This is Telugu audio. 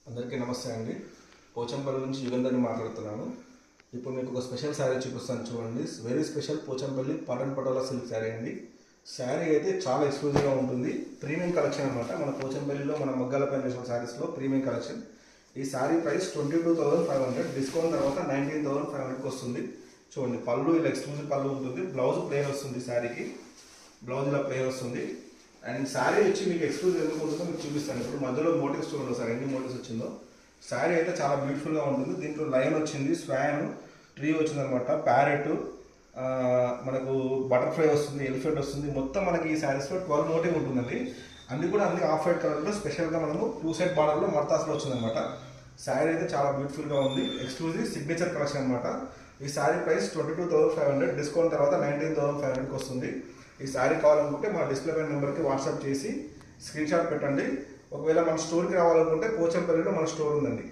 అందరికీ నమస్తే అండి. పోచంపల్లి నుంచి యుగంధర్ని మాట్లాడుతున్నాను. ఇప్పుడు మీకు ఒక స్పెషల్ శారీ చూపిస్తాను చూడండి. Very special Pochampally Patan patola silk sari అండి. శారీ అయితే చాలా ఎక్స్క్లూజివ్గా ఉంటుంది. ప్రీమియం కలెక్షన్ అనమాట. మన పోచంపల్లిలో మన మగ్గాల పైన చేసిన శారీస్లో ప్రీమియం కలెక్షన్. ఈ శారీ ప్రైస్ 22,500, డిస్కౌంట్ తర్వాత 19,500కి వస్తుంది. చూడండి, పళ్ళు ఇలా ఎక్స్క్లూజివ్ పళ్ళు ఉంటుంది. బ్లౌజ్ ప్లెయిన్ వస్తుంది. శారీకి బ్లౌజ్ ఇలా ప్లెయిన్ వస్తుంది. అండ్ శారీ వచ్చి మీకు ఎక్స్క్లూజివ్ ఎందుకు ఉంటుందో మీకు చూపిస్తాను. ఇప్పుడు మధ్యలో మోటివ్స్ చూడండి సార్, ఎన్ని మోటివ్స్ వచ్చిందో. శారీ అయితే చాలా బ్యూటిఫుల్గా ఉంటుంది. దీంట్లో లైన్ వచ్చింది, స్వాన్, ట్రీ వచ్చింది అనమాట, ప్యారెట్, మనకు బటర్ఫ్లై వస్తుంది, ఎలిఫెంట్ వస్తుంది. మొత్తం మనకి ఈ శారీస్లో 12 మోటివ్ ఉంటుందండి. అన్ని కూడా అన్ని ఆఫ్ వైట్ కలర్లో స్పెషల్గా మనము 2 సెట్ బార్డర్లో మడతాస్లో వచ్చిందనమాట. శారీ అయితే చాలా బ్యూటిఫుల్గా ఉంది. ఎక్స్క్లూజివ్ సిగ్నేచర్ కలెక్షన్ అనమాట. ఈ శారీ ప్రైస్ 22,500, డిస్కౌంట్ తర్వాత 19,500కి వస్తుంది. ఈ శారీ కావాలనుకుంటే మా డిస్ప్లే పైన నెంబర్కి వాట్సాప్ చేసి స్క్రీన్ షాట్ పెట్టండి. ఒకవేళ మన స్టోర్కి రావాలనుకుంటే పోచంపల్లిలో మన స్టోర్ ఉందండి.